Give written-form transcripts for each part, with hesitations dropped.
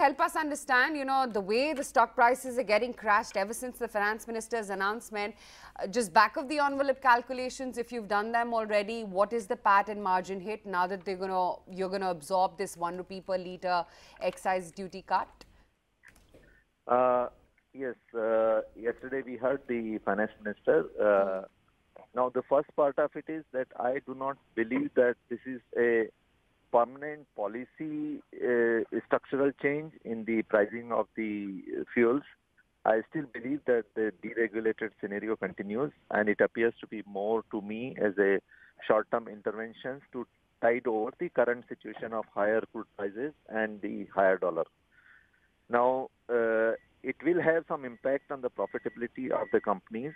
help us understand, the way the stock prices are getting crashed ever since the finance minister's announcement. Just back of the envelope calculations, if you've done them already, what is the PAT and margin hit now that you're gonna absorb this 1 rupee per litre excise duty cut? Yes, yesterday we heard the finance minister. Now, the first part of it is that I do not believe that this is a permanent policy structural change in the pricing of the fuels. I still believe that the deregulated scenario continues, and it appears to be more to me as a short-term interventions to tide over the current situation of higher crude prices and the higher dollar. Now, it will have some impact on the profitability of the companies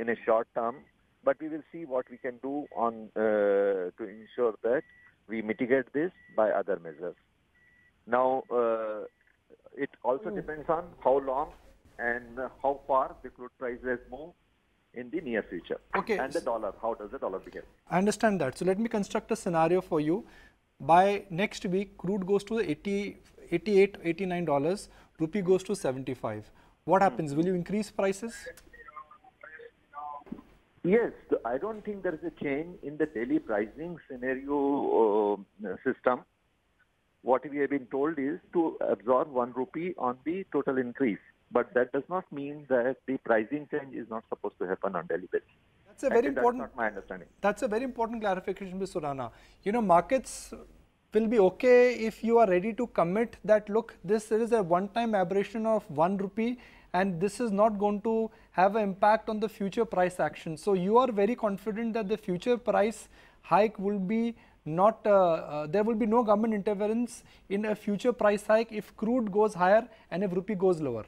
in a short term, but we will see what we can do on to ensure that we mitigate this by other measures. Now, it also depends on how long and how far the crude prices move in the near future. Okay. And the dollar, how does the dollar behave? I understand that. So let me construct a scenario for you. By next week, crude goes to $88, $89, rupee goes to 75. What happens? Will you increase prices? Yes, I don't think there is a change in the daily pricing scenario system. What we have been told is to absorb 1 rupee on the total increase. But that does not mean that the pricing change is not supposed to happen on daily basis. That's a very important. That's not my understanding. That's a very important clarification, Ms. Surana. Markets will be okay if you are ready to commit that, look, this is a one-time aberration of 1 rupee and this is not going to have an impact on the future price action. So you are very confident that the future price hike will be not, there will be no government interference in a future price hike if crude goes higher and if rupee goes lower.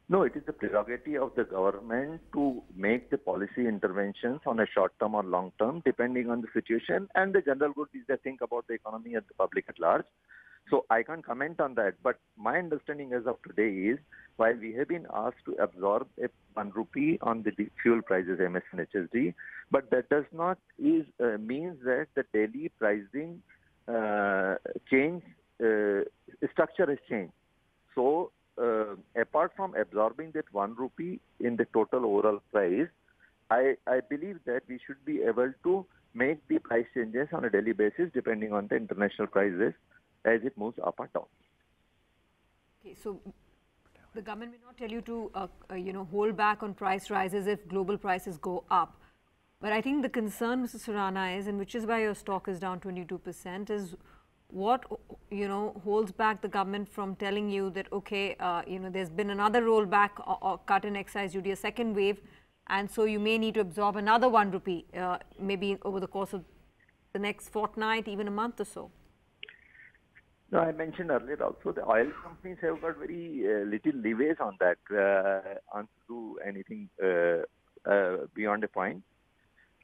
No, it is the prerogative of the government to make the policy interventions on a short term or long term, depending on the situation and the general good is they think about the economy and the public at large. So I can't comment on that. But my understanding as of today is, while we have been asked to absorb a 1 rupee on the fuel prices, MS and HSD, but that does not means that the daily pricing change structure has changed. So apart from absorbing that 1 rupee in the total overall price, I believe that we should be able to make the price changes on a daily basis depending on the international prices as it moves up or down. Okay, so the government may not tell you to, hold back on price rises if global prices go up. But I think the concern, Mr. Surana, is, and which is why your stock is down 22%, is what, holds back the government from telling you that, okay, there's been another rollback or cut in excise duty, a second wave, and so you may need to absorb another 1 rupee, maybe over the course of the next fortnight, even a month or so. No, I mentioned earlier also the oil companies have got very little leeways on that, on to do anything beyond a point.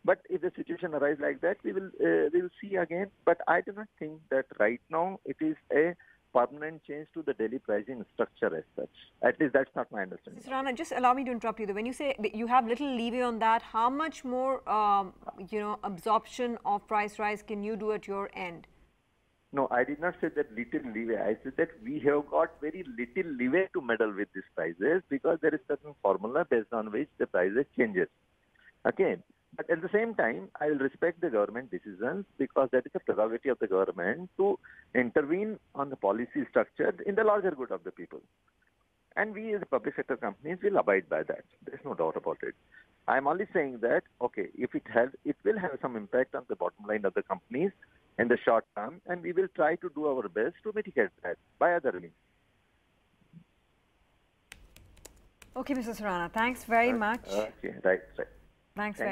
But if the situation arises like that, we will see again. But I do not think that right now it is a permanent change to the daily pricing structure as such. At least that's not my understanding. Mr. Surana, just allow me to interrupt you. When you say that you have little leeway on that, how much more, absorption of price rise can you do at your end? No, I did not say that little leeway. I said that we have got very little leeway to meddle with these prices because there is certain formula based on which the prices changes. Okay. But at the same time, I will respect the government decisions because that is a prerogative of the government to intervene on the policy structure in the larger good of the people. And we as public sector companies will abide by that. There is no doubt about it. I am only saying that, okay, if it will have some impact on the bottom line of the companies in the short term, and we will try to do our best to mitigate that by other means. Okay, Mr. Surana, thanks very much. Okay, right. Thanks very